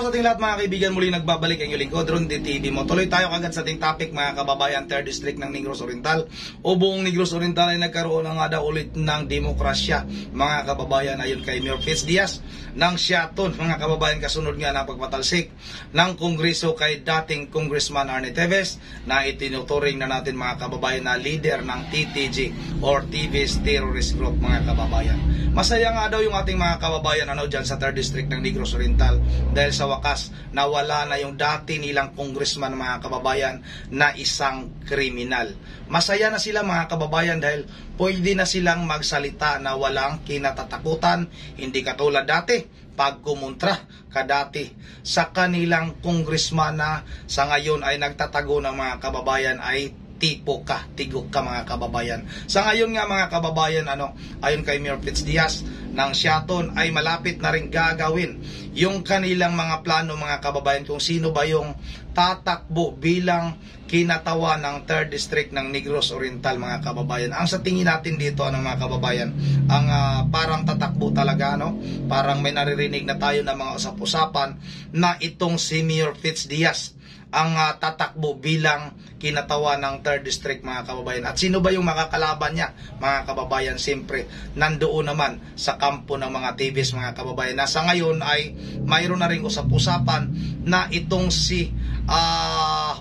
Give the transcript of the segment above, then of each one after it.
araw sa ating lahat mga kaibigan, muli nagbabalik ang iyong lingkod, Ron TV mo. Tuloy tayo kagad sa ating topic mga kababayan, 3rd District ng Negros Oriental o buong Negros Oriental ay nagkaroon na nga daw ulit ng demokrasya mga kababayan ayon kay Mayor Fitz Diaz ng Siaton mga kababayan, kasunod nga ng pagpatalsik ng Kongreso kay dating Congressman Arnie Teves na itinuturing na natin mga kababayan na leader ng TTG or TV's Terrorist Group mga kababayan. Masaya nga daw yung ating mga kababayan dyan sa 3rd District ng Negros Oriental dahil sa wakas nawala na yung dati nilang congressman mga kababayan na isang kriminal. Masaya na sila mga kababayan dahil pwede na silang magsalita na walang kinatatakutan, hindi katulad dati pagkumontra kadati sa kanilang congressman na sa ngayon ay nagtatago ng mga kababayan ay tipo ka, tigok ka mga kababayan. Sa ngayon nga mga kababayan, ayon kay Mayor Fitz Diaz ng Siaton ay malapit na rin gagawin yung kanilang mga plano mga kababayan kung sino ba yung tatakbo bilang kinatawan ng 3rd District ng Negros Oriental mga kababayan. Ang sa tingin natin dito mga kababayan, ang parang tatakbo talaga parang may naririnig na tayo ng mga usap-usapan na itong si Mayor Fitz Diaz ang tatakbo bilang kinatawan ng 3rd District mga kababayan. At sino ba yung makakalaban niya mga kababayan? Siyempre, nandoon naman sa kampo ng mga TVs mga kababayan. Nasa ngayon ay mayroon na rin usap-usapan na itong si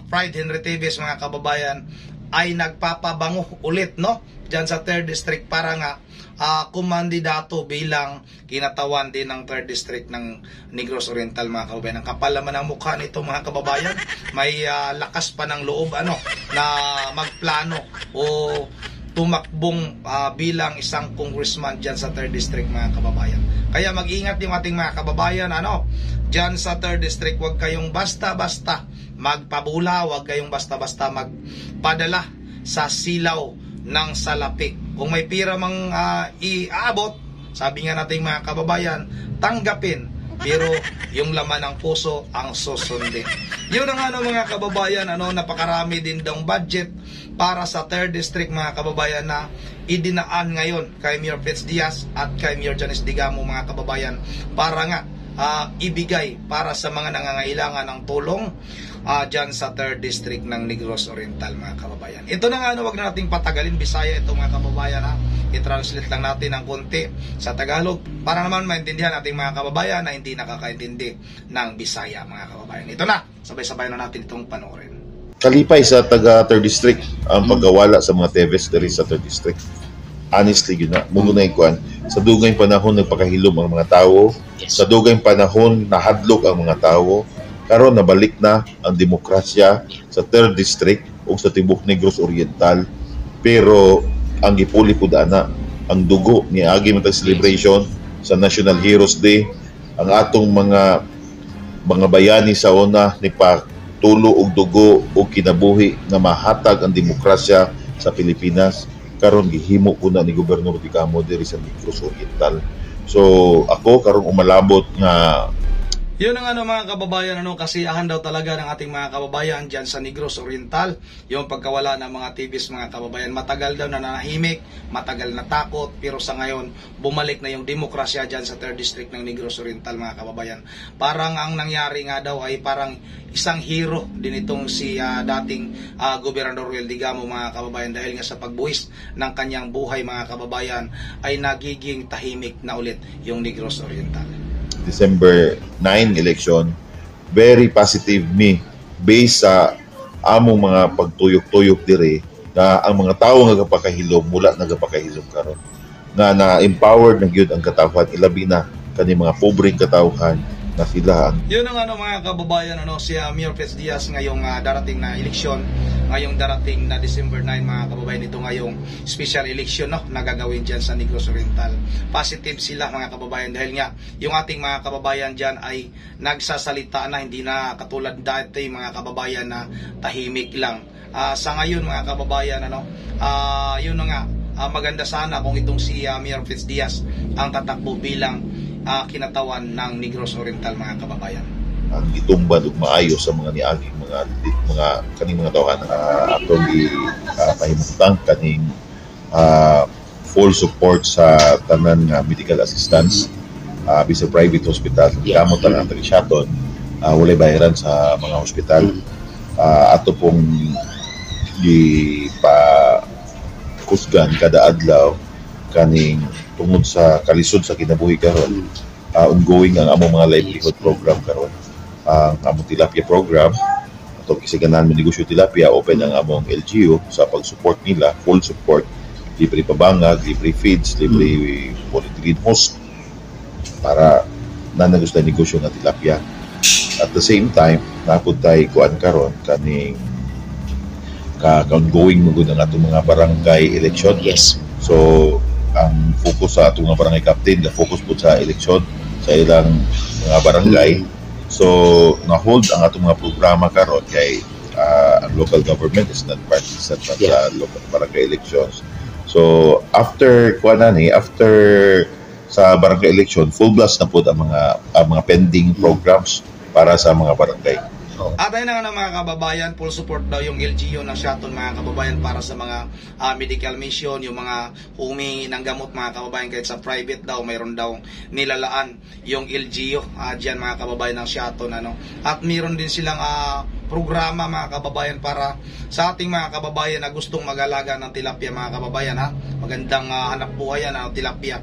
Pride Henry TVs mga kababayan ay nagpapabango ulit dyan sa 3rd District para nga kumandidato bilang kinatawan din ng 3rd District ng Negros Oriental mga kababayan. Ang kapal naman ang mukha nito mga kababayan, may lakas pa ng loob na magplano o tumakbong bilang isang congressman dyan sa 3rd District mga kababayan. Kaya mag-ingat yung ating mga kababayan dyan sa 3rd District, huwag kayong basta-basta magpabula, huwag kayong basta-basta magpadala sa silaw ng salapi. Kung may pira mang iabot, sabi nga natin mga kababayan, tanggapin, pero yung laman ng puso ang susundin. Yun ang mga kababayan, napakarami din daw budget para sa 3rd District mga kababayan na idinaan ngayon kay Mayor Fitz Diaz at kay Mayor Janice Digamo mga kababayan para nga ibigay para sa mga nangangailangan ng tulong dyan sa 3rd District ng Negros Oriental mga kababayan. Ito na nga wag na nating patagalin, Bisaya ito mga kababayan i-translate lang natin ng konti sa Tagalog para naman maintindihan nating mga kababayan na hindi nakakaintindi ng Bisaya mga kababayan. Ito na, sabay-sabay na natin itong panoorin. Kalipay sa taga 3rd District ang pagkawala sa mga TVs dari sa 3rd District. Honestly, yun na. Mundo na ikuan. Sa dugay panahon nagpakahilom ang mga tao. Sa dugay panahon nahadlok ang mga tao. Karon nabalik na ang demokrasya sa 3rd District o sa Tibok Negros Oriental. Pero ang gipuli pud ana ang dugo ni agi matag celebration sa National Heroes Day, ang atong mga bayani sa una ni tulo og dugo o kinabuhi nga mahatag ang demokrasya sa Pilipinas. Karon gihimo ko na ni Gobernador Digamo diri sa Negros Oriental. So ako karon umalabot nga yun ang mga kababayan kasiyahan daw talaga ng ating mga kababayan dyan sa Negros Oriental yung pagkawala ng mga TVs mga kababayan. Matagal daw na nanahimik, matagal na takot, pero sa ngayon bumalik na yung demokrasya dyan sa 3rd District ng Negros Oriental mga kababayan. Parang ang nangyari nga daw ay parang isang hero din itong si dating Gobernador Ruel Digamo mga kababayan dahil nga sa pagbuwis ng kanyang buhay mga kababayan ay nagiging tahimik na ulit yung Negros Oriental. December 9 election, very positive me based sa among mga pagtuyok-tuyok dire na ang mga tawo nga gapakahilom mula nagapakahilom karon nga na-empowered na gyud ang katawhan, ilabi na kani mga pobreng katawhan na sila ang yun ang mga kababayan si Mayor Fitz Diaz ngayong darating na eleksyon, ngayong darating na December 9 mga kababayan, ito ngayong special election na gagawin dyan sa Negros Oriental. Positive sila mga kababayan dahil nga yung ating mga kababayan dyan ay nagsasalita na, hindi na katulad dati mga kababayan na tahimik lang. Sa ngayon mga kababayan yun na nga, maganda sana kung itong si Mayor Fitz Diaz ang tatakbo bilang kinatawan ng Negros Oriental mga kababayan. Ang itumbad ug maayo sa mga niaging mga kaning mga tawhan atong pahimutang kaning full support sa tanan nga medical assistance bisa private hospital. Kamot ang Siaton walay bayaran sa mga ospital. Ato pong kusgan kada adlaw kaning tungod sa kalisod sa kinabuhi karon. Ongoing ang among mga livelihood program karon. Ang among tilapia program, atong kisaganan mo negosyo tilapia, open ang among LGU sa pag-support nila, full support, libre pabangag, libre feeds, libre polyethylene host para nanagos na negosyo na tilapia. At the same time, napod tayo kuan karon kaning ongoing mo ang atong mga barangay election. Yes. So, ang focus sa atong mga barangay captain, focus po sa election sa ilang mga barangay. So, na-hold ang atong mga programa karon kay ang local government is not partisan sa local barangay elections. So, after sa barangay election, full blast na po ang mga pending programs para sa mga barangay. At ayun na nga mga kababayan, full support daw yung LGU ng Shaton mga kababayan para sa mga medical mission, yung mga humingi ng gamot mga kababayan kahit sa private daw, mayroon daw nilalaan yung LGU dyan mga kababayan ng Shaton. At mayroon din silang programa mga kababayan para sa ating mga kababayan na gustong mag-alaga ng tilapia mga kababayan. Magandang hanap buhay yan, tilapia.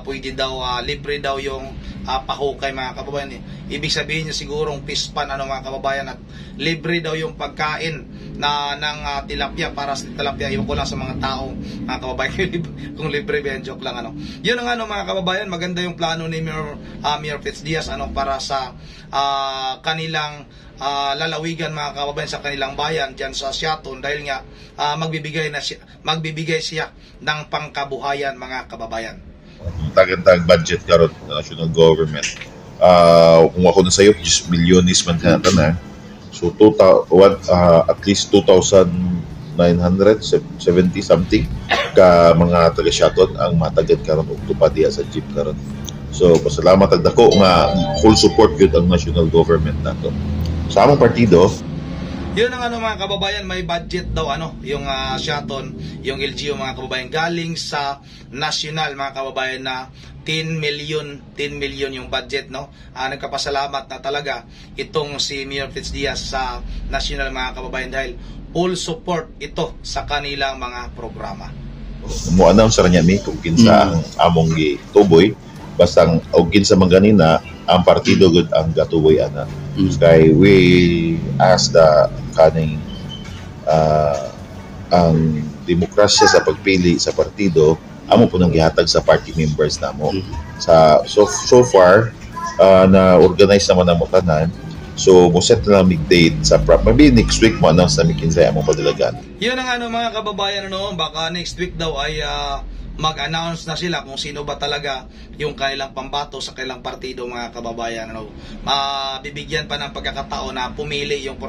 Pwede daw, libre daw yung pahukay mga kababayan. Ibig sabihin niya sigurong pispan mga kababayan, at libre daw yung pagkain ng tilapia para sa tilapia. Iwan ko lang sa mga tao mga kababayan kung libre ba yan, joke lang Yun ang mga kababayan, maganda yung plano ni Mayor Fitzdiaz para sa kanilang lalawigan mga kababayan, sa kanilang bayan dyan sa Shaton, dahil nga magbibigay siya ng pangkabuhayan mga kababayan. Tagantag budget karon ng national government. Kung ako na sa'yo, 10 milyonis man na. So, at least 2,970 something ka mga taga-Shaton ang matagad karon og tupad diha sa jeep karon. So, pasalamat agdako nga full support gyud ang national government nato. Sa among partido, yun ang mga kababayan, may budget daw yung Shaton, yung LGU mga kababayan, galing sa national mga kababayan na 10 million yung budget nagkapasalamat na talaga itong si Mayor Fitzdiaz sa national mga kababayan dahil full support ito sa kanilang mga programa. Mo-announce ra niya kung kinsa ang among gituboy, basta og kinsa man ganina ang partido gud ang gatuboy ana. Kay we ask the kaning ang demokrasya sa pagpili sa partido amo po nang gihatag sa party members namo. So far na organize naman ang tanan. So mo set na lang big date sa maybe next week mo announce na kinsay among padalagan. Yun ang mga kababayan baka next week daw ay mag-announce na sila kung sino ba talaga yung kanilang pambato sa kanilang partido mga kababayan. Bibigyan pa ng pagkakataon na pumili yung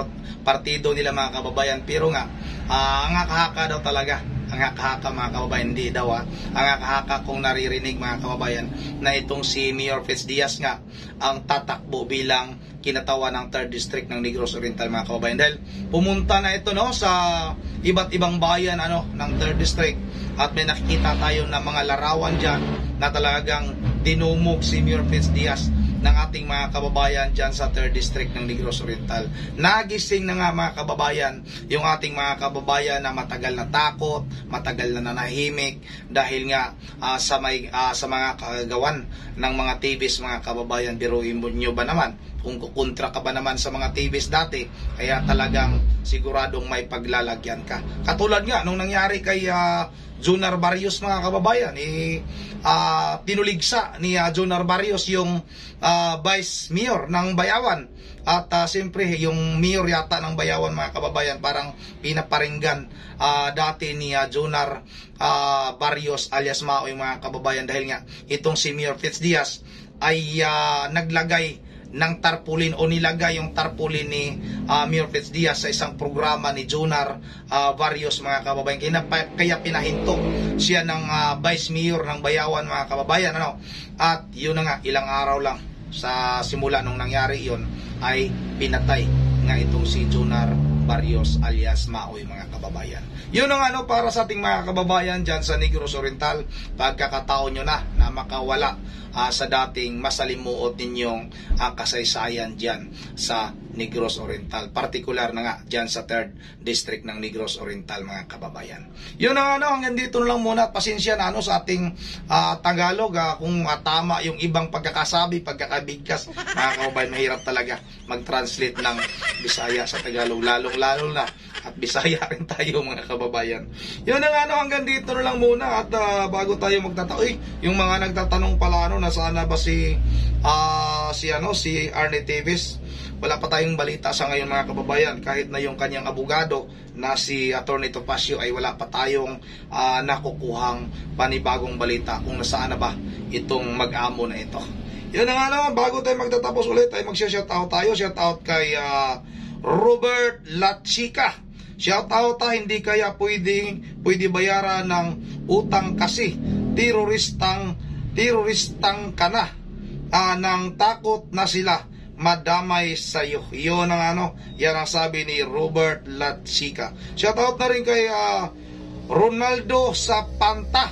partido nila mga kababayan, pero nga ang haka daw talaga, ang haka mga kababayan, hindi daw ang haka kung naririnig mga kababayan na itong si Mayor Fitzdiaz nga ang tatakbo bilang kinatawa ng 3rd District ng Negros Oriental mga kababayan, dahil pumunta na ito sa iba't ibang bayan ng 3rd District, at may nakikita tayo na mga larawan dyan na talagang dinumog si Mayor Fitzdiaz ng ating mga kababayan dyan sa 3rd District ng Negros Oriental. Nagising na nga mga kababayan yung ating mga kababayan na matagal na takot, matagal na nanahimik dahil nga sa mga kagawan ng mga TVs mga kababayan. Biruin nyo ba naman kung kukontra ka ba naman sa mga TVs dati, kaya talagang siguradong may paglalagyan ka. Katulad nga nung nangyari kay Jonar Barrios mga kababayan, tinuligsa ni Jonar Barrios yung Vice Mayor ng Bayawan, at siyempre yung Mayor yata ng Bayawan mga kababayan parang pinaparinggan dati ni Jonar Barrios alias Maoy mga kababayan, dahil nga itong si Mayor Fitzdiaz ay naglagay ng tarpaulin o nilagay yung tarpaulin ni Mayor Fitzdiaz sa isang programa ni Jonar Barrios mga kababayan. Kaya pinahinto siya ng Vice Mayor ng Bayawan mga kababayan. At yun na nga, ilang araw lang sa simula nung nangyari yun ay pinatay nga itong si Jonar Barrios alias Maoy mga kababayan. Yun ang para sa ating mga kababayan dyan sa Negros Oriental. Pagkakataon nyo na makawala sa dating masalimuot ninyong kasaysayan dyan sa Negros Oriental, partikular na nga dyan sa 3rd District ng Negros Oriental, mga kababayan. Yun na hanggang dito na lang muna. Pasensya na sa ating Tagalog kung tama yung ibang pagkakasabi, pagkakabigkas, mga kababayan. Mahirap talaga mag-translate ng Bisaya sa Tagalog, lalong-lalo na at Bisaya rin tayo, mga kababayan. Yun na hanggang dito na lang muna. At bago tayo yung mga nagtatanong pala nasaan na ba si Arnie Teves. Wala pa tayong balita sa ngayon, mga kababayan. Kahit na yung kanyang abogado na si Atty. Topacio ay wala pa tayong nakukuhang panibagong balita kung nasaan na ba itong mag-amo na ito. Yun na nga naman, bago tayo magtatapos ulit ay mag-shoutout tayo. Shoutout kay Robert Lachica. Shoutout hindi kaya pwede bayaran ng utang kasi teroristang kana nang takot na sila madamay sa'yo. Yun ang yan ang sabi ni Robert Lachica. Shoutout na rin kay Ronaldo sa Panta.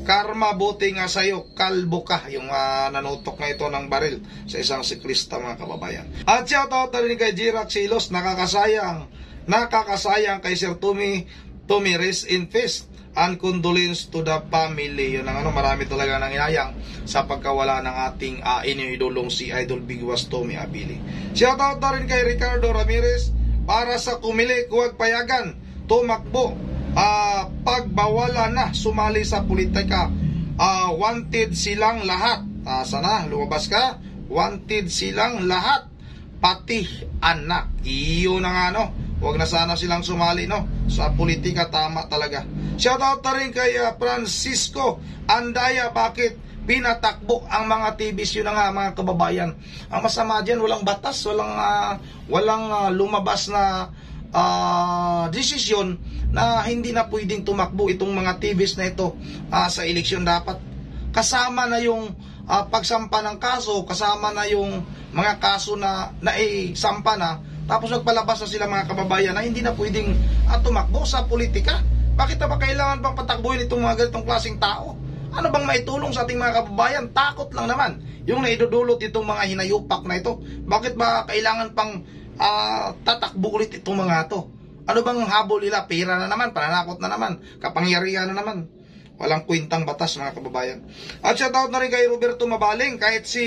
Karma, buti nga sa'yo, kalbo ka. Yung nanutok na ito ng baril sa isang siklista, mga kababayan. At shoutout na rin kay Jirac Silos. Nakakasayang kay Sir Tommy rest in peace. And condolence to the family. Yun ang marami talaga nang inayang sa pagkawala ng ating iniidolong si Idol Bigwas Tommy Abilie. Shoutout na rin kay Ricardo Ramirez. Para sa kumilik, huwag payagan, tumakbo, pagbawala na sumali sa politika. Wanted silang lahat. Sana lumabas ka. Wanted silang lahat, pati anak. Iyon ang huwag na sana silang sumali sa politika. Tama talaga. Shoutout na rin kay Francisco Andaya. Bakit pinatakbo ang mga TVs? Yun na nga, mga kababayan. Ang masama dyan, walang batas, walang lumabas na desisyon na hindi na pwedeng tumakbo itong mga TVs na ito sa eleksyon. Dapat kasama na yung pagsampa ng kaso, kasama na yung mga kaso na naisampa na, tapos nagpalabas na sila, mga kababayan, na hindi na pwedeng tumakbo sa politika. Bakit na ba kailangan pang patakbuhin itong mga ganitong klaseng tao? Ano bang maitulong sa ating mga kababayan? Takot lang naman yung naidudulot itong mga hinayupak na ito. Bakit ba kailangan pang tatakbo ulit itong mga to? Ano bang habol nila? Pera na naman, pananakot na naman, kapangyarihan na naman. Walang kwentang batas, mga kababayan. At shoutout na rin kay Roberto Mabaling. Kahit si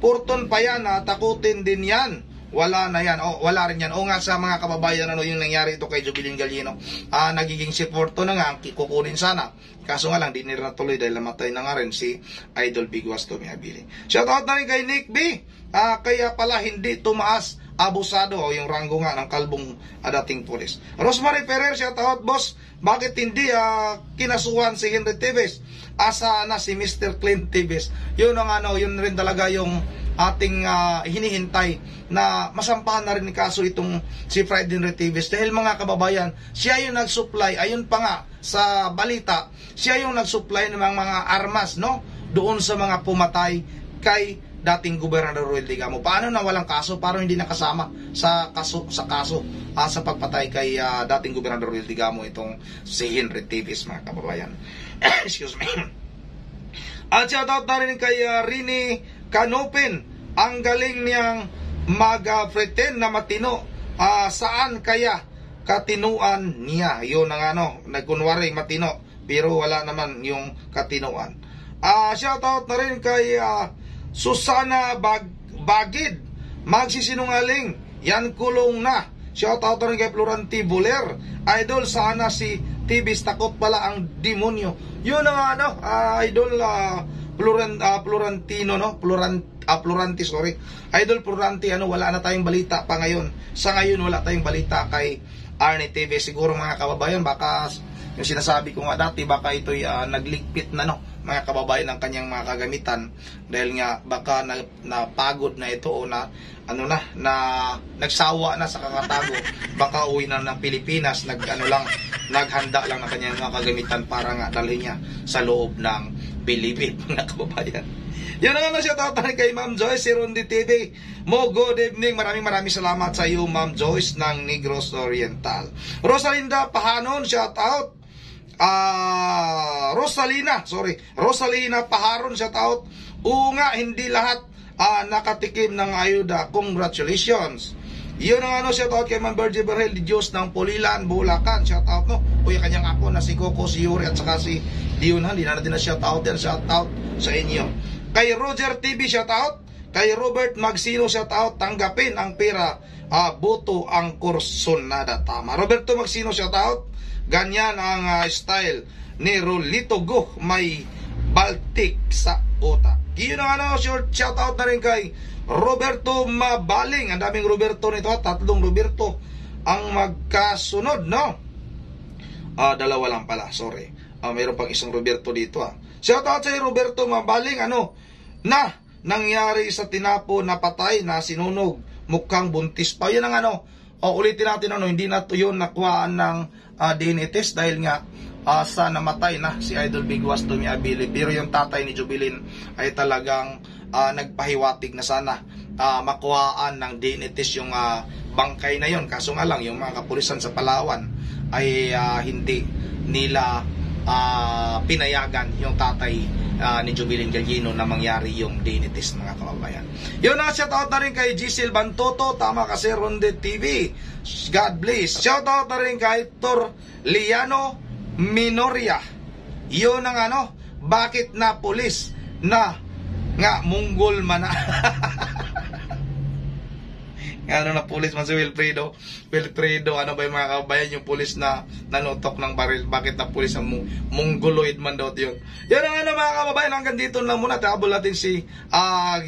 Purton pa yan, takutin din yan. Wala na yan. Wala rin yan. O nga, sa mga kababayan, yung nangyari ito kay Jubilin Gallino, nagiging si Porto na nga, kukunin sana. Kaso nga lang, di nila natuloy dahil namatay na nga rin si Idol Bigwas Tommy Abilie. Shoutout na rin kay Nick B. Kaya pala hindi tumaas, abusado, yung ranggo nga ng kalbong dating pulis. Rosemary Ferrer, shoutout, boss. Bakit hindi kinasuhan si Henry Teves? Asa na si Mr. Clint Teves? Yun ang yun rin talaga yung ating hinihintay, na masampahan na rin ni kaso itong si Fred Henry Teves. Dahil, mga kababayan, siya yung nag-supply, ayun pa nga sa balita, siya yung nag-supply ng mga armas doon sa mga pumatay kay dating Gobernador Ruel Digamo. Paano na walang kaso? Paano hindi nakasama sa kaso sa pagpatay kay dating Gobernador Ruel Digamo itong si Henry Teves, mga kababayan? Excuse me. At shoutout na rin kay Rini Canopin. Ang galing niyang mag-pretend na matino. Saan kaya katinuan niya? Yun ang nagkunwari matino, pero wala naman yung katinuan. Shoutout na rin kay Susana Bagid. Magsisinungaling, yan kulong na. Shoutout na rin kay Florenti Buler. Idol, sana si Teves takot pala ang demonyo. Yun ang Idol Floranti, sorry. Idol Floranti, wala na tayong balita pa ngayon. Sa ngayon, wala tayong balita kay Arnie Teves. Siguro, mga kababayan, baka yung sinasabi ko nga dati, baka ito'y nagligpit na mga kababayan, ng kanyang mga kagamitan, dahil nga baka napagod na ito o nagsawa na sa kakatago. Baka uwi na ng Pilipinas, naghanda lang ng kanyang mga kagamitan para nga dalhin niya sa loob ng Bilibid, mga kababayan. Yan na siya, tatay kay Ma'am Joyce, si Rondi TV. Good evening. Maraming salamat sa iyo, Ma'am Joyce ng Negros Oriental. Rosalinda Pahanon, shout out. Rosalina Paharon, shout out. Oo nga, hindi lahat nakatikim ng ayuda. Congratulations. Yun ang shout out kay Ma'am Virgie Berhel di Diyos ng Pulilan, Bulacan, shout out no. Uy, kanyang apo na si Coco, si Yuri at saka si Dion, hindi na natin na shout out yan, shout out sa inyo. Kay Roger TV, shout out. Kay Robert Magsino, shout out. Tanggapin ang pera, boto ang kursonada. Tama. Roberto Magsino, shout out. Ganyan ang style ni Rolito Go, may Baltic sa utak. Yun ang short shout out na rin kay Roberto Mabaling. Ang daming Roberto nito, 3 Roberto ang magkasunod, no? Dalawa lang pala, sorry. Mayroon pang isang Roberto dito. Shout out sa Roberto Mabaling, na nangyari sa tinapo na patay na sinunog, mukhang buntis pa. Yun ang ulitin natin, hindi na to yun nakuhaan ng DNA test dahil nga sa namatay na si Idol Bigwas Tumiabili. Pero yung tatay ni Jubilin ay talagang nagpahiwatig na sana makuhaan ng DNA test yung bangkay na yon. Kaso nga lang, yung mga kapulisan sa Palawan ay hindi nila pinayagan yung tatay ni Jubilin Gallino na mangyari yung DNA test, mga kababayan. Yun na, shoutout na rin kay Giselle Bantoto, tama kasi Ronde TV, God bless. Shoutout na rin kay Torliano Minoria. Yun ang bakit na pulis na nga munggol man na na pulis man si Wilfredo, ba yung mga kabayan, yung pulis na nanutok ng baril, bakit na pulis ang mongoloid man daw yun. Yan ang mga kababayan, hanggang dito lang muna. Tabol natin si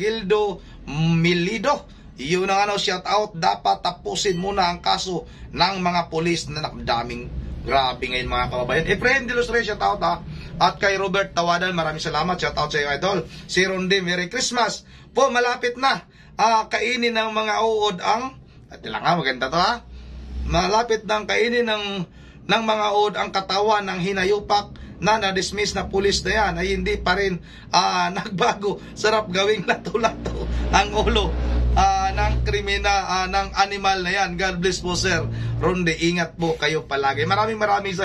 Gildo Milido. Yun ang shout out, dapat tapusin muna ang kaso ng mga pulis na daming grabe ngayon, mga kababayan. Efrain De Los Reyes, shout out at kay Robert Tawadan, maraming salamat, shout out sa iyo, idol. Si Ronde, Merry Christmas po, malapit na kainin ng mga uod ang maganda to malapit nang kainin ng mga uod ang katawan ng hinayupak na na-dismiss na pulis na yan, ay hindi pa rin nagbago. Sarap gawing lato-lato ang ulo ng krimina, ng animal na yan. God bless po, Sir Ronde, ingat po kayo palagi. Maraming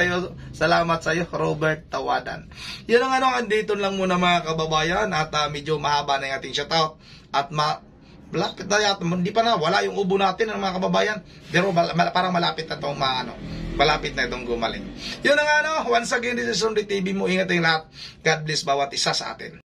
salamat sa iyo, Robert Tawadan. Yan ang andito lang muna, mga kababayan, at medyo mahaba na yung ating shoutout at malapit na yata, hindi pa na, wala yung ubo natin ng mga kababayan, pero parang malapit na itong malapit na itong gumaling. Yun ang once again, this is Ronde TV mo, ingat yung lahat. God bless bawat isa sa atin.